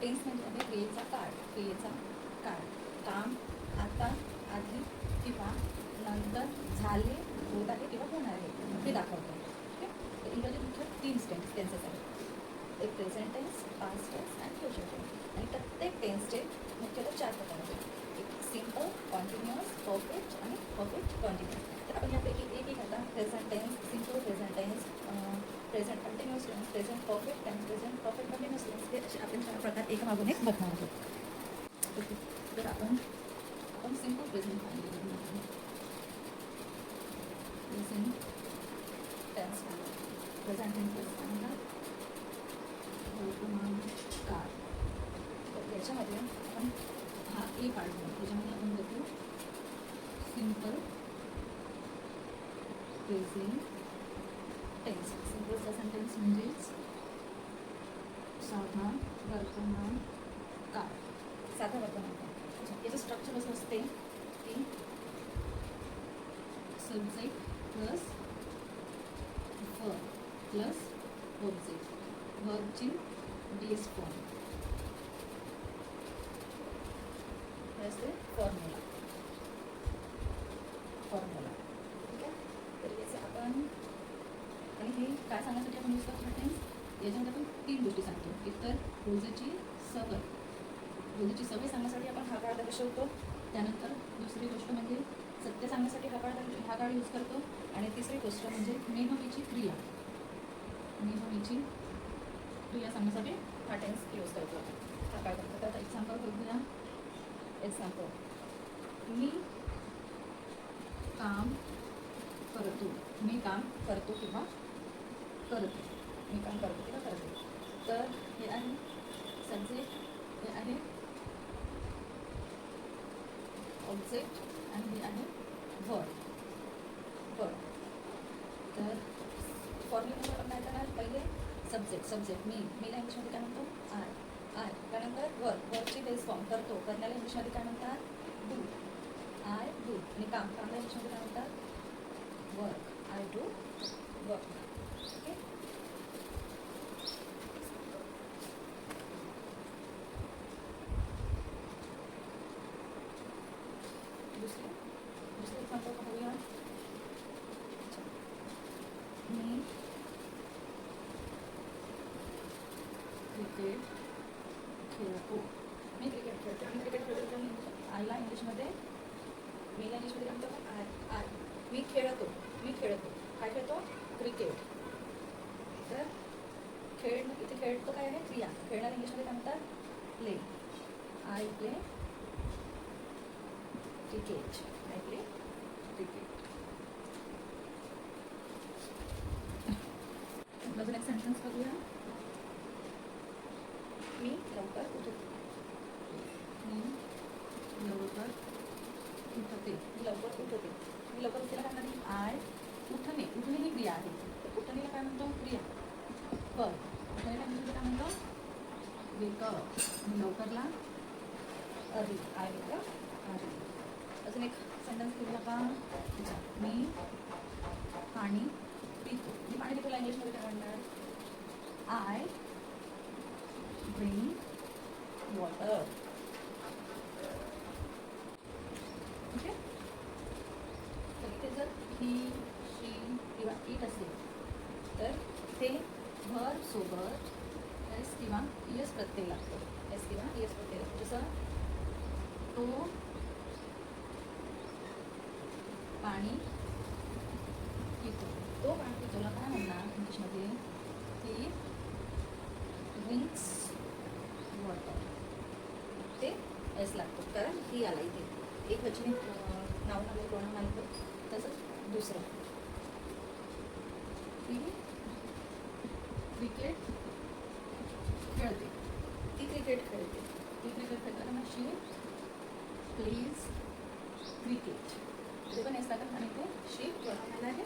Tense म्हणजे आहे क्रियेचा काळ, क्रियेचा काळ. काम आता, आधी किंवा नंतर झाले, होत आहे किंवा होणार आहे हे दाखवतो. ओके. तर इंग्रजीत मुख्य 3 टेन्सेस आहेत. एक प्रेझेंट टेन्स, पास्ट टेन्स आणि फ्युचर टेन्स. आणि प्रत्येक टेन्सचे मुख्यतः 4 प्रकार आहेत. एक सिम्पल, कॉन्टिन्युअस, परफेक्ट आणि परफेक्ट कॉन्टिन्युअस. तर आपण यापैकी एक आता present tense, simple present tense, present continuous tense, present perfect tense, present perfect continuous tense हे असे आपण 4 प्रकार एकामागून एक बघणार आहोत. ओके. तर आपण simple present present tense present tense म्हणतात वर्तमान काळ. तर याच्यामध्ये आपण हा ए पार्ट घेऊ. त्याच्यामध्ये आपण बघू simple present tense. Simple present tense म्हणजेच साधा वर्तमान काळ. साधा वर्तमान काळ. याचं स्ट्रक्चर असं असते की subject plus verb plus object, वर्बची बेस फॉर्म हे असते फॉर्म्युला. ठीक आहे. तर याचे आपण आणि हे काय सांगण्यासाठी आपण यूज करतो टेन्स, याच्यामध्ये आपण 3 गोष्टी सांगतो. एक तर रोजची सवय सांगण्यासाठी आपण हा काळ दर्शवतो. त्यानंतर दुसरी गोष्ट म्हणजे सत्य सांगण्यासाठी हा काळ यूज करतो. आणि तिसरी गोष्ट म्हणजे नेहमीची क्रिया सांगण्यासाठी हा टेन्स यूज करतो. हा काळ करतो. त्याचा एक्झाम्पल बघूया. एक्झाम्पल, मी काम करतो किंवा करते. तर हे आहे सब्जेक्ट, हे आहे ऑब्जेक्ट आणि हे आहे वर्ब. तर फॉर्म्युला आपण काय करणार, पहिले सब्जेक्ट मी इंग्लिशमध्ये काय म्हणतो आय. त्यानंतर वर्बची बेस फॉर्म करण्याला इंग्लिशमध्ये काय म्हणतात डू. I do. आणि कामला इंग्लिशमध्ये काय म्हणतात work. I do work. Okay. दुसरे एक्झाम्पल पाहूया. मी क्रिकेट खेळतो. आणि क्रिकेट खेळतो आयला इंग्लिशमध्ये, मीला इंग्लिशमध्ये काय म्हणतो आय. मी खेळतो. काय खेळतो, क्रिकेट. तर इथे खेळतो काय आहे क्रिया. खेळण्याला इंग्लिशमध्ये काय म्हणतात प्ले. I play cricket. अजून एक सेंटेन्स बघूया. मी लवकर उठते. मी लवकर उठते काय म्हणते आय. उठणे ही क्रिया आहे. तर उठणेला काय म्हणतो क्रिया उठणेला काय म्हणतो वेकअप. आणि लवकरला अर्ली. I wake up early. अजून एक सेंटेन्स घेऊया का. मी पाणी पितो. इंग्लिशमध्ये काय म्हणणार आय ड्रिंक वॉटर. ओके. तर इथे जर ही, शी किंवा इट असेल तर ते व्हर्ब सोबत एस किंवा एस प्रत्यय लागतो. जसं तो पाणी पितो. ला काय म्हणणार इंग्लिशमध्ये ही ड्रिंक्स वॉटर. ते एस लागतो कारण ही आला इथे एक वचनी नाव आलं कोणा माहिती. तसंच दुसरं ती क्रिकेट खेळते. क्रिकेट खेळताना शी प्लेज क्रिकेट. ते पण एस लागत आणि ते शी कोणा आहे